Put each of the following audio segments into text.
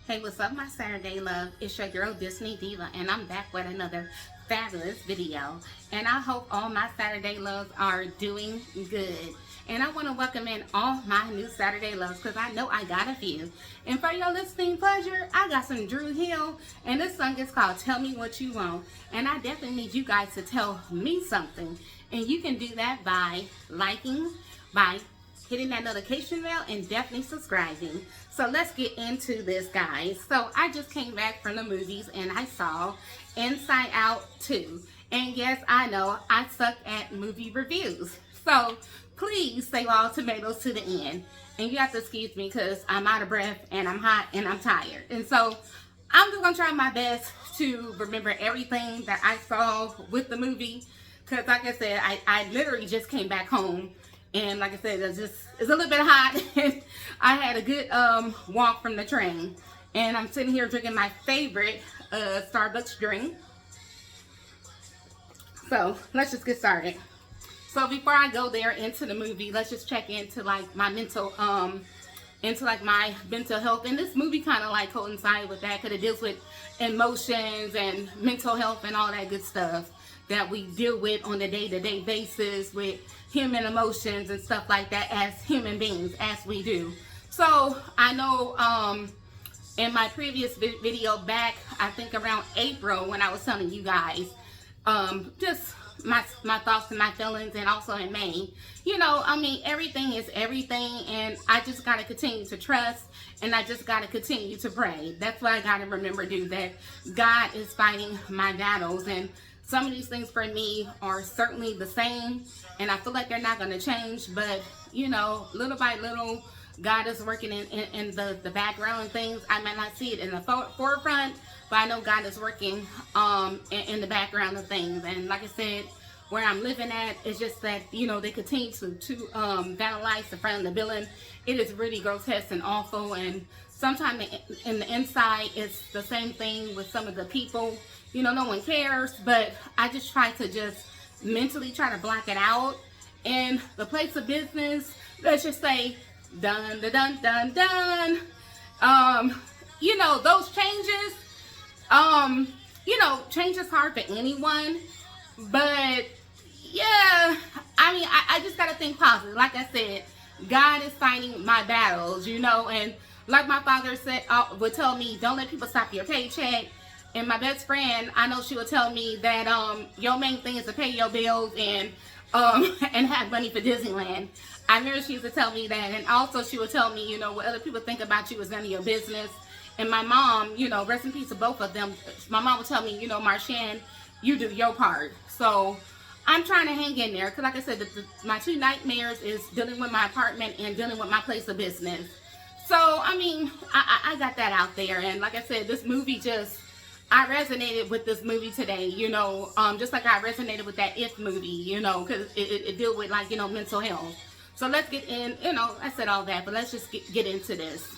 Hey, what's up, my Saturday love? It's your girl, Disney Diva, and I'm back with another fabulous video. And I hope all my Saturday loves are doing good. And I want to welcome in all my new Saturday loves because I know I got a few. And for your listening pleasure, I got some Dru Hill, and this song is called Tell Me What You Want. And I definitely need you guys to tell me something. And you can do that by liking, by hitting that notification bell, and definitely subscribing. So let's get into this, guys. So I just came back from the movies and I saw Inside Out 2. And yes, I know I suck at movie reviews. So please save all tomatoes to the end. And you have to excuse me because I'm out of breath and I'm hot and I'm tired. And so I'm just gonna try my best to remember everything that I saw with the movie. Because like I said, I literally just came back home. And like I said, it's a little bit hot. I had a good walk from the train. And I'm sitting here drinking my favorite Starbucks drink. So let's just get started. So before I go there into the movie, let's just check into like my mental health. And this movie kind of like coincides with that because it deals with emotions and mental health and all that good stuff that we deal with on a day-to-day basis with human emotions and stuff like that as human beings, as we do. So I know in my previous video back, I think around April, when I was telling you guys just my thoughts and my feelings, and also in May, you know, I mean, everything is everything, and I just got to continue to trust, and I just got to continue to pray. That's what I got to remember to do, that God is fighting my battles. And some of these things for me are certainly the same, and I feel like they're not going to change, but, you know, little by little, God is working in the background and things. I might not see it in the forefront, but I know God is working in the background of things. And like I said, where I'm living at, it's just that, you know, they continue to vandalize the front of the building. It is really grotesque and awful, and sometimes in the inside, it's the same thing with some of the people. You know, no one cares, but I just try to just mentally try to block it out. And the place of business, let's just say, done, done, done, done. You know, those changes, you know, change is hard for anyone, but yeah, I mean, I just got to think positive. Like I said, God is fighting my battles, you know, and like my father said, would tell me, don't let people stop your paycheck. And my best friend, I know she would tell me that your main thing is to pay your bills and have money for Disneyland. I remember she used to tell me that. And also she would tell me, you know, what other people think about you is none of your business. And my mom, you know, rest in peace to both of them, my mom would tell me, you know, Marshan, you do your part. So I'm trying to hang in there because, like I said, my two nightmares is dealing with my apartment and dealing with my place of business. So, I mean, I got that out there. And like I said, this movie just, I resonated with this movie today, you know, just like I resonated with that If movie, you know, because it deals with, like, you know, mental health. So let's get in, you know, I said all that, but let's just get into this.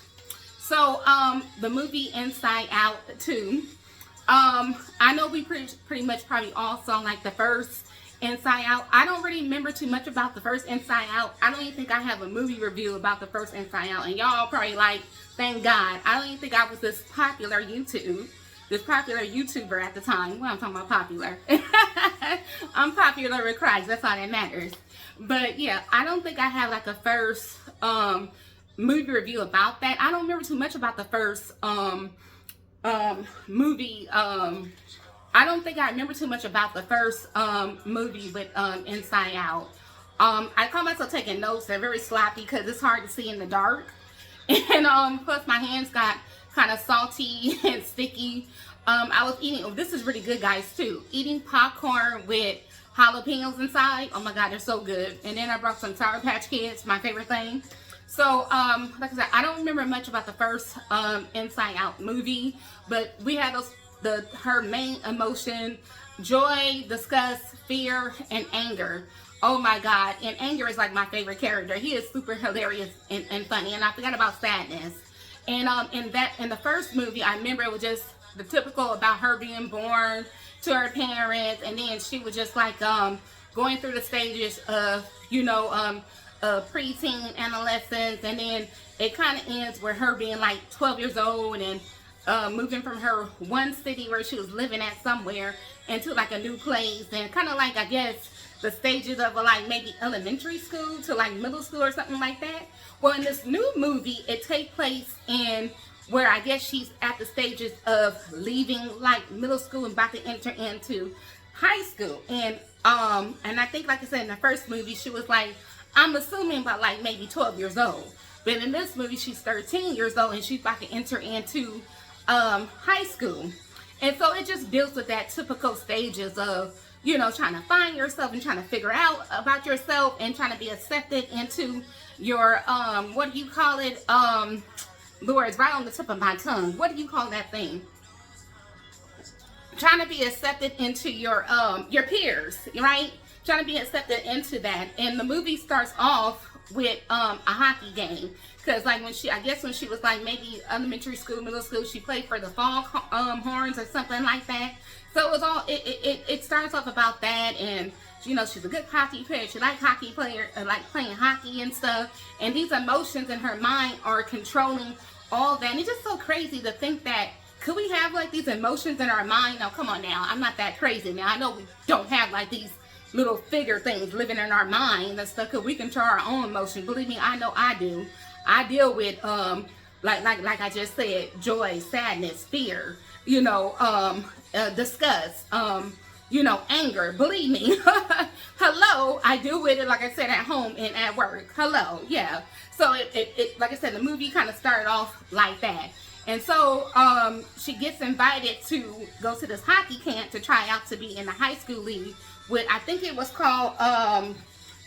So the movie Inside Out 2, I know we pretty much probably all saw like the first Inside Out. I don't really remember too much about the first Inside Out. I don't even think I have a movie review about the first Inside Out, and y'all probably like, thank God. I don't even think I was this popular YouTuber at the time. Well, I'm talking about popular. I'm popular with Christ. That's all that matters. But yeah, I don't think I have like a first movie review about that. I don't remember too much about the first movie. I don't think I remember too much about the first movie with Inside Out. I call myself taking notes. They're very sloppy because it's hard to see in the dark. And plus my hands got kind of salty and sticky. I was eating, oh, this is really good, guys, too. Eating popcorn with jalapenos inside. Oh my God, they're so good. And then I brought some Sour Patch Kids, my favorite thing. So, like I said, I don't remember much about the first Inside Out movie, but we had her main emotion: joy, disgust, fear, and anger. Oh my God, and Anger is like my favorite character. He is super hilarious and funny, and I forgot about Sadness. And in the first movie, I remember it was just the typical about her being born to her parents, and then she was just like going through the stages of, you know, preteen, adolescence, and then it kind of ends with her being like 12 years old and moving from her one city where she was living at somewhere into like a new place, and kind of like, I guess, the stages of like maybe elementary school to like middle school or something like that. Well, in this new movie, it takes place in where I guess she's at the stages of leaving like middle school and about to enter into high school. And I think, like I said, in the first movie, she was like, I'm assuming about like maybe 12 years old. But in this movie, she's 13 years old and she's about to enter into high school. And so it just deals with that typical stages of, you know, trying to find yourself and trying to figure out about yourself and trying to be accepted into your, what do you call it? Lord, it's right on the tip of my tongue. What do you call that thing? Trying to be accepted into your peers, right? Trying to be accepted into that. And the movie starts off with a hockey game, because like when she was like maybe elementary school, middle school, she played for the Fall Horns or something like that. So it was all it starts off about that, and you know, she's a good hockey player. She like playing hockey and stuff. And these emotions in her mind are controlling all that. And it's just so crazy to think that, could we have like these emotions in our mind? Now, come on now, I'm not that crazy. Now, I know we don't have like these little figure things living in our mind and stuff, because we control our own emotions. Believe me, I know I do. I deal with like I just said, joy, sadness, fear, you know, disgust, you know, anger. Believe me. Hello, I deal with it, like I said, at home and at work. Hello, yeah. So it like I said, the movie kind of started off like that. And so she gets invited to go to this hockey camp to try out to be in the high school league with, I think it was called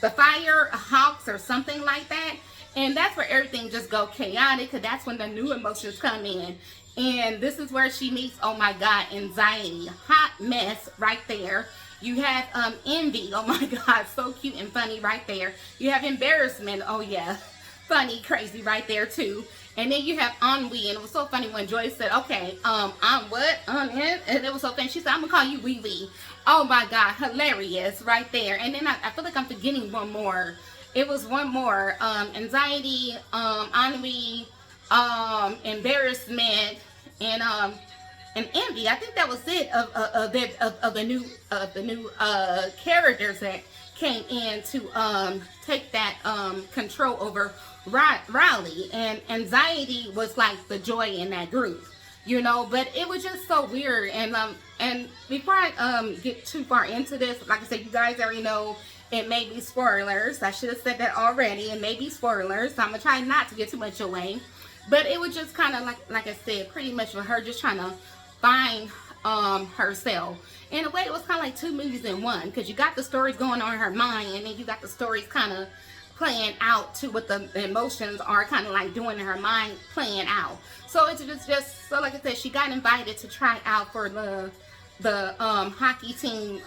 the Fire Hawks or something like that. And that's where everything just go chaotic, because that's when the new emotions come in. And this is where she meets, oh my God, anxiety. Hot mess right there. You have envy. Oh my God, so cute and funny right there. You have embarrassment. Oh yeah, funny, crazy right there too. And then you have ennui. And it was so funny when Joyce said, okay, I'm what? And it was so funny. She said, I'm gonna call you Wee Wee. Oh my God, hilarious right there. And then I feel like I'm forgetting one more. It was one more. Anxiety, ennui, embarrassment, and envy. I think that was it of the new characters that came in to take that control over Riley. And anxiety was like the joy in that group, you know. But it was just so weird. And before I get too far into this, like I said, you guys already know it may be spoilers. I should have said that already. It may be spoilers, so I'm gonna try not to get too much away. But it was just kind of like I said, pretty much for her just trying to find herself. In a way, it was kind of like two movies in one, because you got the stories going on in her mind, and then you got the stories kind of playing out to what the emotions are kind of like doing in her mind, playing out. So it's just so, like I said, she got invited to try out for the hockey team.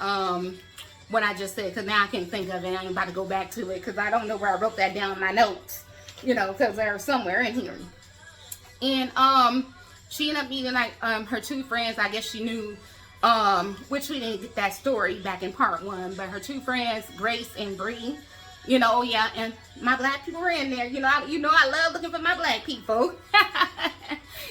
What I just said, because now I can't think of it. I ain't about to go back to it because I don't know where I wrote that down in my notes, you know, because they're somewhere in here. And she ended up meeting like her two friends. I guess she knew, which we didn't get that story back in part one, but her two friends, Grace and Bree, you know. Oh yeah, and my black people were in there. You know, I love looking for my black people.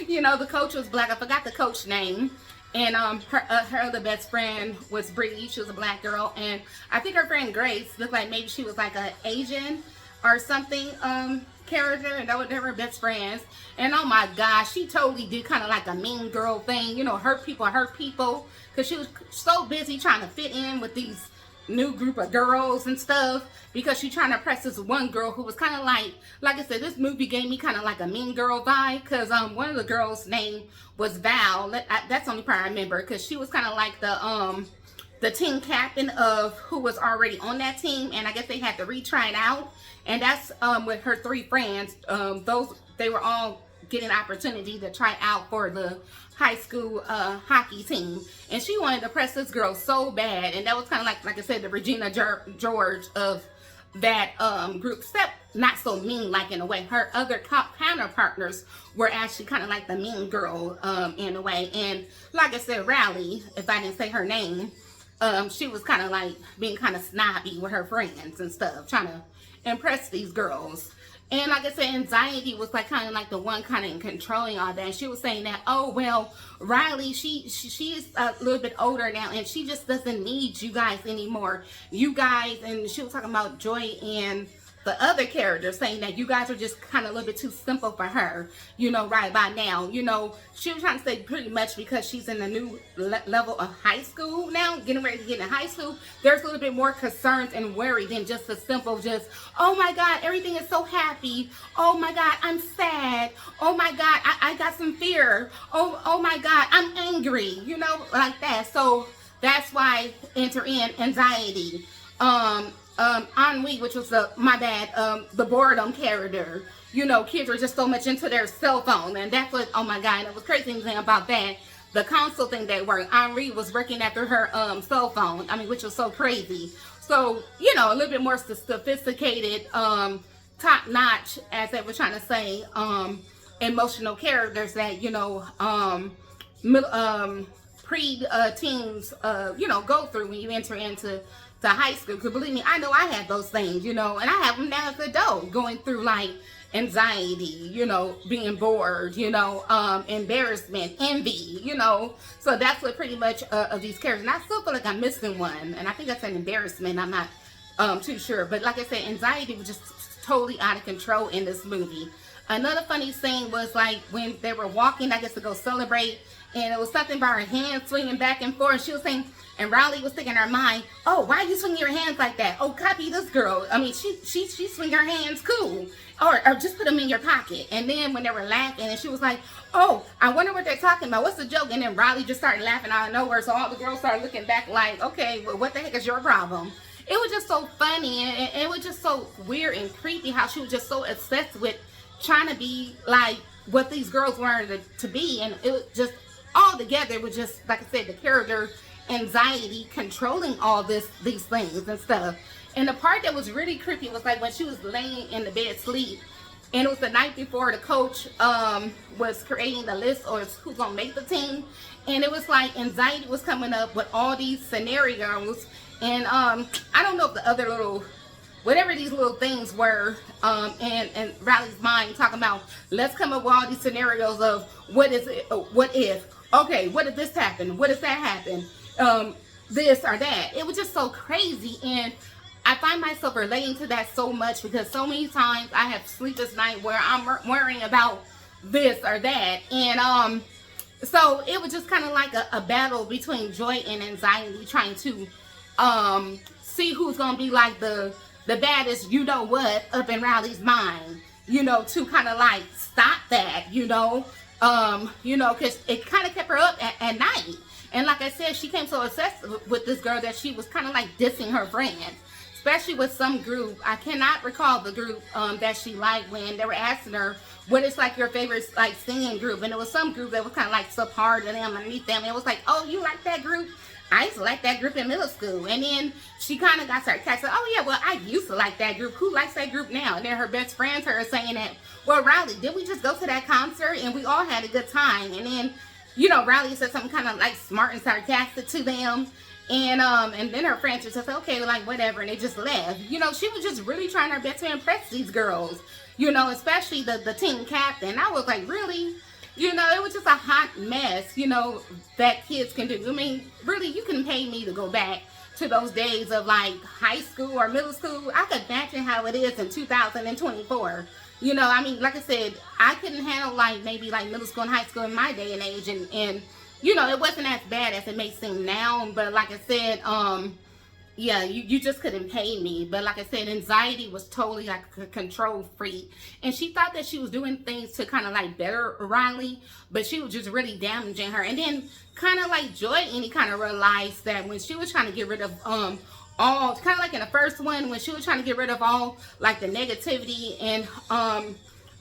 You know, the coach was black. I forgot the coach name. And her other best friend was Bree. She was a black girl. And I think her friend Grace looked like maybe she was like an Asian or something character. And they were best friends. And oh my gosh, she totally did kind of like a mean girl thing. You know, hurt people. Because she was so busy trying to fit in with these new group of girls and stuff, because she's trying to impress this one girl who was kind of like I said, this movie gave me kind of like a mean girl vibe, because one of the girls' name was Val. That's the only part I remember, because she was kind of like the team captain of who was already on that team, and I guess they had to retry it out. And that's with her three friends. They were all getting an opportunity to try out for the high school hockey team, and she wanted to press this girl so bad. And that was kind of like I said, the Regina George of that group, except not so mean, like in a way. Her other counter partners were actually kind of like the mean girl in a way. And like I said, Riley, if I didn't say her name, she was kind of like being kind of snobby with her friends and stuff, trying to impress these girls. And like I said, Anxiety was like kind of like the one kind of controlling all that. And she was saying that, oh well, Riley, she is a little bit older now, and she just doesn't need you guys anymore. You guys, and she was talking about Joy and the other character, saying that you guys are just kind of a little bit too simple for her, you know, right by now. You know, she was trying to say pretty much because she's in a new level of high school now, getting ready to get in high school, there's a little bit more concerns and worry than just a simple just, oh my God, everything is so happy. Oh my God, I'm sad. Oh my God, I got some fear. Oh my God, I'm angry, you know, like that. So that's why enter in Anxiety. Ennui, which was the boredom character. You know, kids were just so much into their cell phone, and that's what, oh my God, and it was crazy thing about that. The console thing they worked, Henri was working after her cell phone, I mean, which was so crazy. So, you know, a little bit more sophisticated, top notch, as they were trying to say, emotional characters that, you know, pre-teens, you know, go through when you enter into high school. Because believe me, I know I had those things, you know, and I have them now as an adult, going through like anxiety, you know, being bored, you know, embarrassment, envy, you know. So that's what pretty much of these characters. And I still feel like I'm missing one, and I think that's an embarrassment. I'm not too sure, but like I said, Anxiety was just totally out of control in this movie. Another funny scene was like when they were walking, I guess, to go celebrate, and it was something about her hands swinging back and forth. She was saying, and Riley was thinking in her mind, oh, why are you swinging your hands like that? Oh, copy this girl. I mean, she swing her hands cool. Or just put them in your pocket. And then when they were laughing, and she was like, oh, I wonder what they're talking about. What's the joke? And then Riley just started laughing out of nowhere. So all the girls started looking back like, okay, well, what the heck is your problem? It was just so funny, and it was just so weird and creepy how she was just so obsessed with trying to be like what these girls wanted to be. And it was just all together, it was just, like I said, the character Anxiety controlling all these things and stuff. And the part that was really creepy was like when she was laying in the bed sleep, and it was the night before the coach was creating the list or who's gonna make the team, and it was like Anxiety was coming up with all these scenarios, and I don't know if the other little whatever these little things were, and Riley's mind talking about, let's come up with all these scenarios of what is it, what if, okay, what if this happen, what if that happen, this or that. It was just so crazy, and I find myself relating to that so much because so many times I have sleepless night where I'm worrying about this or that, and so it was just kind of like a battle between Joy and Anxiety, trying to see who's gonna be like the baddest, you know what, up in Riley's mind, you know, to kind of like stop that, you know, because it kind of kept her up at night. And like I said, she came so obsessed with this girl that she was kind of like dissing her friends, especially with some group. I cannot recall the group that she liked when they were asking her, what is like your favorite like singing group? And it was some group that was kind of like subpar to them, underneath them. And it was like, oh, you like that group? I used to like that group in middle school. And then she kind of got sarcastic. Oh yeah, well, I used to like that group. Who likes that group now? And then her best friends heard her saying that, well, Riley, did we just go to that concert and we all had a good time? And then, you know, Riley said something kind of like smart and sarcastic to them. And then her friends just said, okay, like whatever, and they just left. You know, she was just really trying her best to impress these girls, you know, especially the team captain. I was like, really? You know, it was just a hot mess, you know, that kids can do. I mean, really, you can pay me to go back to those days of like high school or middle school. I could imagine how it is in 2024. You know, I mean, like I said, I couldn't handle like maybe like middle school and high school in my day and age, and you know, it wasn't as bad as it may seem now. But like I said, yeah, you just couldn't pay me. But like I said, Anxiety was totally like a control freak, and she thought that she was doing things to kind of like better Riley, but she was just really damaging her. And then kind of like Joy any kind of realized that when she was trying to get rid of all, kind of like in the first one, when she was trying to get rid of all like the negativity and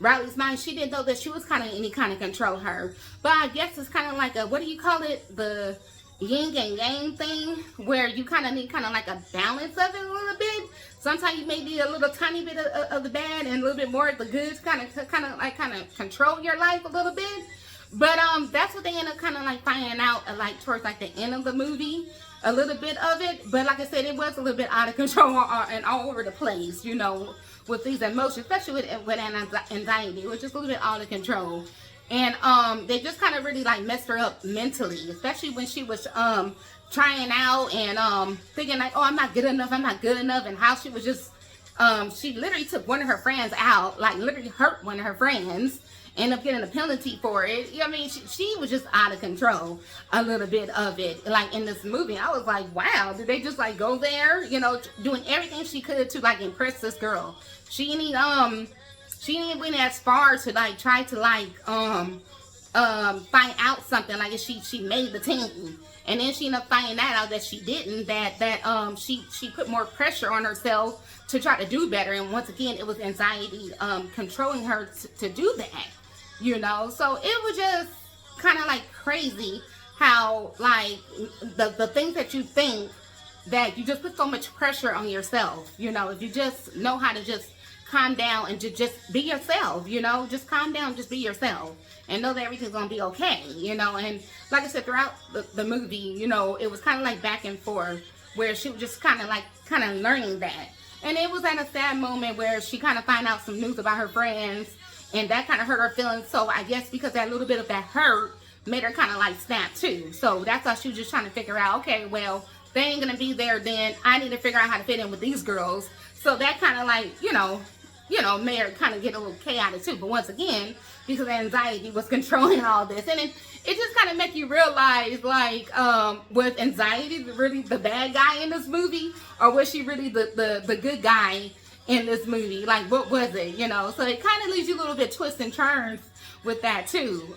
Riley's mind, she didn't know that she was kind of any kind of control her. But I guess it's kind of like a, what do you call it, the yin and yang thing, where you kind of need kind of like a balance of it a little bit. Sometimes you may need a little tiny bit of the bad and a little bit more of the good, kind of control your life a little bit. But that's what they end up kind of like finding out like towards like the end of the movie, a little bit of it. But like I said, it was a little bit out of control and all over the place, you know, with these emotions, especially with anxiety. It was just a little bit out of control. And they just kind of really like messed her up mentally, especially when she was trying out and thinking like, oh, I'm not good enough, and how she was just she literally took one of her friends out, like literally hurt one of her friends, ended up getting a penalty for it. I mean, she was just out of control a little bit of it, like in this movie. I was like, wow, did they just like go there, you know, doing everything she could to like impress this girl. She didn't went as far to like try to like find out something, like if she made the team. And then she ended up finding that out that she didn't, that she put more pressure on herself to try to do better. And once again, it was anxiety controlling her to do that, you know. So it was just kind of like crazy how like the things that you think, that you just put so much pressure on yourself, you know. If you just know how to just calm down and just be yourself, you know, just calm down, just be yourself and know that everything's gonna be okay, you know. And like I said, throughout the movie, you know, it was kind of like back and forth where she was just kind of learning that. And it was at a sad moment where she kind of find out some news about her friends, and that kind of hurt her feelings. So I guess because that little bit of that hurt made her kind of like snap too. So that's why she was just trying to figure out, okay, well, they ain't gonna be there, then I need to figure out how to fit in with these girls. So that kind of like, you know, made her kind of get a little chaotic too. But once again, because anxiety was controlling all this. And it just kind of make you realize, like, was anxiety really the bad guy in this movie? Or was she really the good guy in this movie? Like, what was it, you know? So it kind of leaves you a little bit twists and turns with that too,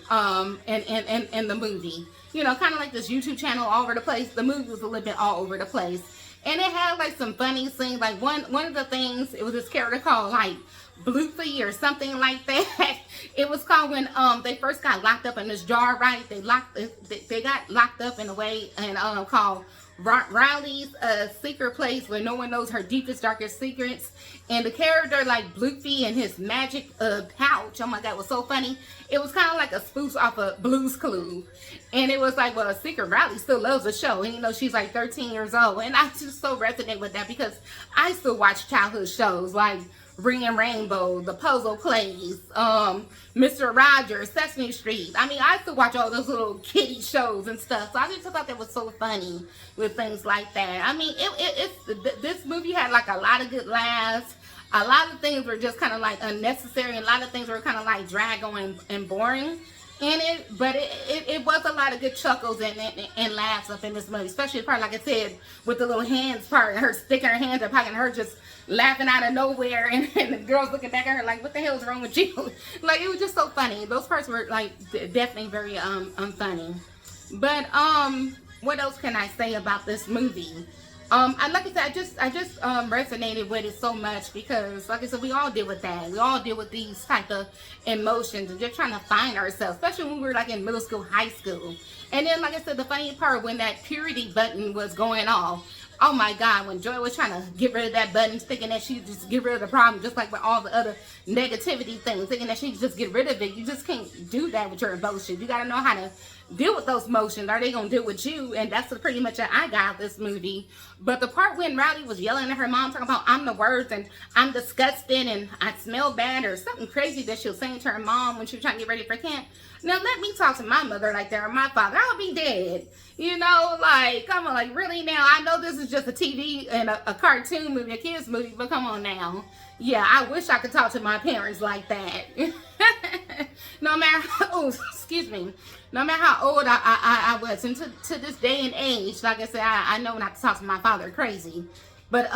in the movie. You know, kind of like this YouTube channel all over the place. The movie was a little bit all over the place. And it had like some funny scenes. Like one of the things, it was this character called like Bloopy or something like that. It was called when they first got locked up in this jar, right? They got locked up in a way and called Riley's secret place where no one knows her deepest, darkest secrets. And the character like Bloopy and his magic pouch, oh my god, it was so funny. It was kind of like a spoof off of Blue's Clues. And it was like, well, Secret Riley still loves the show. And you know, she's like 13 years old. And I just so resonate with that because I still watch childhood shows like Ring Rainbow, The Puzzle Plays, Mr. Rogers, Sesame Street. I mean, I still watch all those little kiddie shows and stuff. So I just thought that was so funny with things like that. I mean, this movie had like a lot of good laughs. A lot of things were just kind of like unnecessary. A lot of things were kind of like drag on and boring in it. But it was a lot of good chuckles and laughs up in this movie. Especially the part, like I said, with the little hands part. Her sticking her hands in her pocket and her just laughing out of nowhere. And the girls looking back at her like, what the hell is wrong with you? Like, it was just so funny. Those parts were like definitely very funny. But what else can I say about this movie? And like I said, I just resonated with it so much because, like I said, we all deal with that. We all deal with these type of emotions and just trying to find ourselves, especially when we were like in middle school, high school. And then, like I said, the funny part when that purity button was going off. Oh my God, when Joy was trying to get rid of that button, thinking that she just get rid of the problem, just like with all the other negativity things, thinking that she could just get rid of it. You just can't do that with your emotions. You got to know how to deal with those emotions. Are they going to deal with you? And that's pretty much what I got out of this movie. But the part when Rowdy was yelling at her mom, talking about I'm the worst and I'm disgusted and I smell bad or something crazy that she was saying to her mom when she was trying to get ready for camp. Now, let me talk to my mother like that or my father. I would be dead. You know, like, come on, like, really now? I know this is just a TV and a cartoon movie, a kid's movie, but come on now. Yeah, I wish I could talk to my parents like that. No matter how, excuse me, no matter how old I was. And to this day and age, like I said, I know not to talk to my father crazy. But,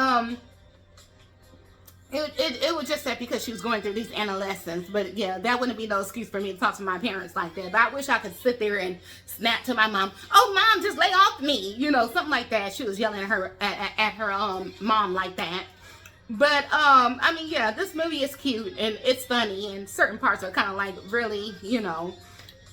it was just that because she was going through these adolescence. But yeah, that wouldn't be no excuse for me to talk to my parents like that. But I wish I could sit there and snap to my mom. Oh, mom, just lay off me. You know, something like that. She was yelling at her at her mom like that. But I mean, yeah, this movie is cute and it's funny and certain parts are kind of like really, you know.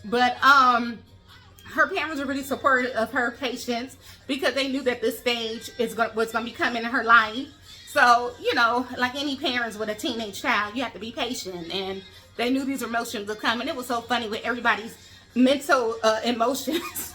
But her parents were really supportive of her patience because they knew that this stage was going to be coming in her life. So, you know, like any parents with a teenage child, you have to be patient. And they knew these emotions would come. And it was so funny with everybody's mental emotions.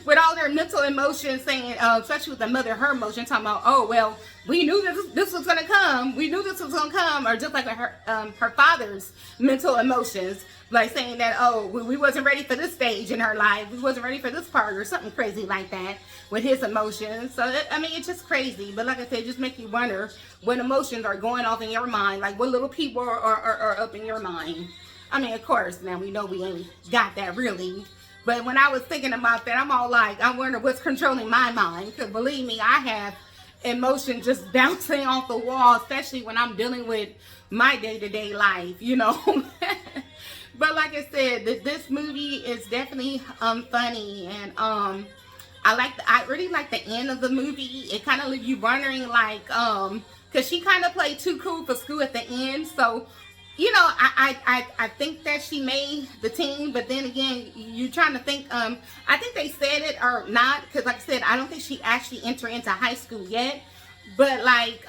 With all their mental emotions saying, especially with the mother, her emotion talking about, oh, well, we knew this was going to come. We knew this was going to come. Or just like her father's mental emotions, like saying that, oh, we wasn't ready for this stage in her life. We wasn't ready for this part or something crazy like that with his emotions. So, I mean, it's just crazy. But like I said, it just make you wonder what emotions are going off in your mind. Like what little people are up in your mind. I mean, of course, now we know we ain't got that really. But when I was thinking about that, I'm all like, I wonder what's controlling my mind. Because believe me, I have emotions just bouncing off the wall, especially when I'm dealing with my day-to-day life, you know. But like I said, this movie is definitely funny. And I really like the end of the movie. It kind of leaves you wondering, like, because she kind of played too cool for school at the end. So, you know, I think that she made the team, but then again, you're trying to think, I think they said it or not, because like I said, I don't think she actually entered into high school yet, but like,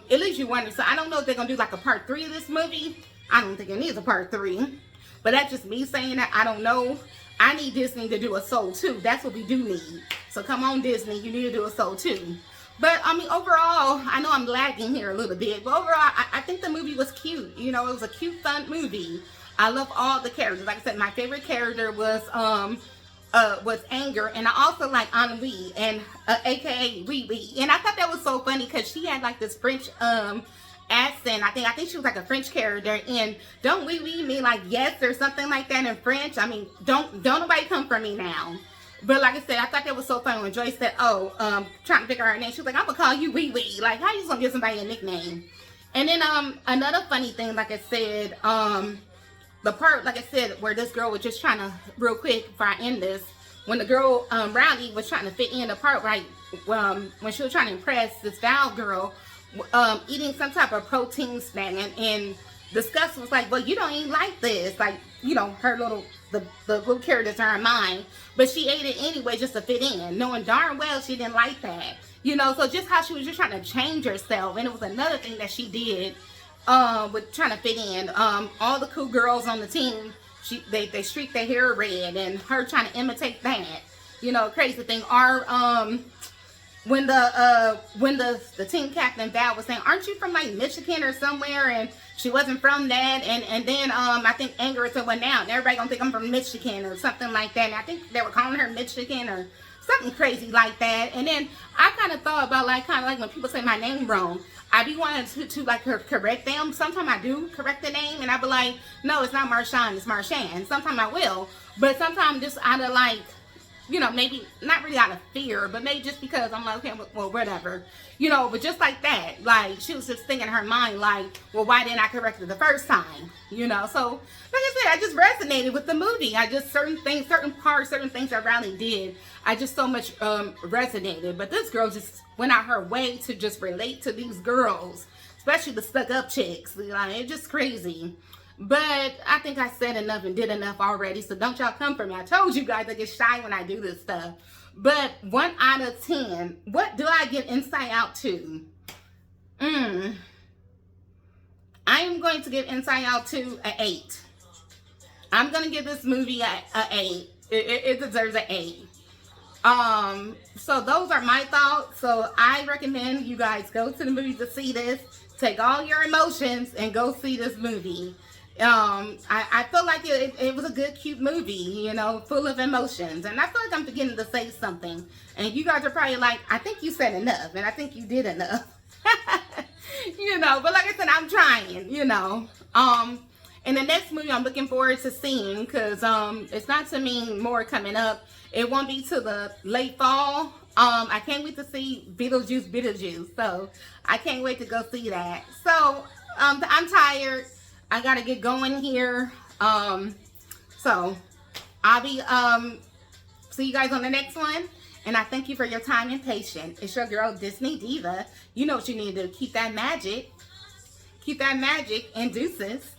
it leaves you wondering. So I don't know if they're going to do like a part 3 of this movie. I don't think it needs a part 3, but that's just me saying that. I don't know. I need Disney to do a Soul 2. That's what we do need. So come on, Disney, you need to do a Soul 2. But, I mean, overall, I know I'm lagging here a little bit, but overall, I think the movie was cute. You know, it was a cute, fun movie. I love all the characters. Like I said, my favorite character was Anger, and I also like Ennui, and aka Wee Wee. And I thought that was so funny because she had like this French accent. I think she was like a French character, and don't Wee Wee mean like yes or something like that in French? I mean, don't nobody come for me now. But like I said, I thought that was so funny when Joyce said, oh, trying to figure out her name. She was like, I'm going to call you Wee Wee. Like, how you just going to give somebody a nickname? And then another funny thing, like I said, the part, like I said, where this girl was just trying to, real quick, before I end this, when the girl, Riley, was trying to fit in the part, right, when she was trying to impress this Val girl, eating some type of protein snack, and Disgust was like, well, you don't even like this. Like, you know, her little, the little characters in her mind. But she ate it anyway just to fit in, knowing darn well she didn't like that. You know, so just how she was just trying to change herself. And it was another thing that she did with trying to fit in. All the cool girls on the team, they streaked their hair red, and her trying to imitate that. You know, crazy thing. When the team captain Val was saying, aren't you from like Michigan or somewhere? And she wasn't from that. And then I think Anger said, well, now everybody gonna think I'm from Michigan or something like that. And I think they were calling her Michigan or something crazy like that. And then I kind of thought about like when people say my name wrong, I be wanting to like correct them. Sometimes I do correct the name, and I be like, no, it's not Marshawn, it's Marshan. Sometimes I will, but sometimes just out of like, you know, maybe not really out of fear, but maybe just because I'm like, okay, well, whatever, you know. But just like that, like she was just thinking in her mind, like, well, why didn't I correct it the first time, you know? So like I said, I just resonated with the movie. I just certain things that Riley did, I just so much resonated. But this girl just went out her way to just relate to these girls, especially the stuck up chicks. Like, it's just crazy. But I think I said enough and did enough already, so don't y'all come for me. I told you guys I get shy when I do this stuff. But 1 out of 10, what do I give Inside Out to? I am going to give Inside Out 2 an 8. I'm going to give this movie an 8. It deserves an 8. So those are my thoughts. So I recommend you guys go to the movie to see this. Take all your emotions and go see this movie. I feel like it was a good, cute movie, you know, full of emotions. And I feel like I'm beginning to say something. And you guys are probably like, I think you said enough. And I think you did enough. You know, but like I said, I'm trying, you know. And the next movie I'm looking forward to seeing, because it's not to mean more coming up. It won't be till the late fall. I can't wait to see Beetlejuice. So I can't wait to go see that. So I'm tired. I gotta get going here. So I'll be see you guys on the next one. And I thank you for your time and patience. It's your girl Disney Diva. You know what you need to do. Keep that magic. Keep that magic, and deuces.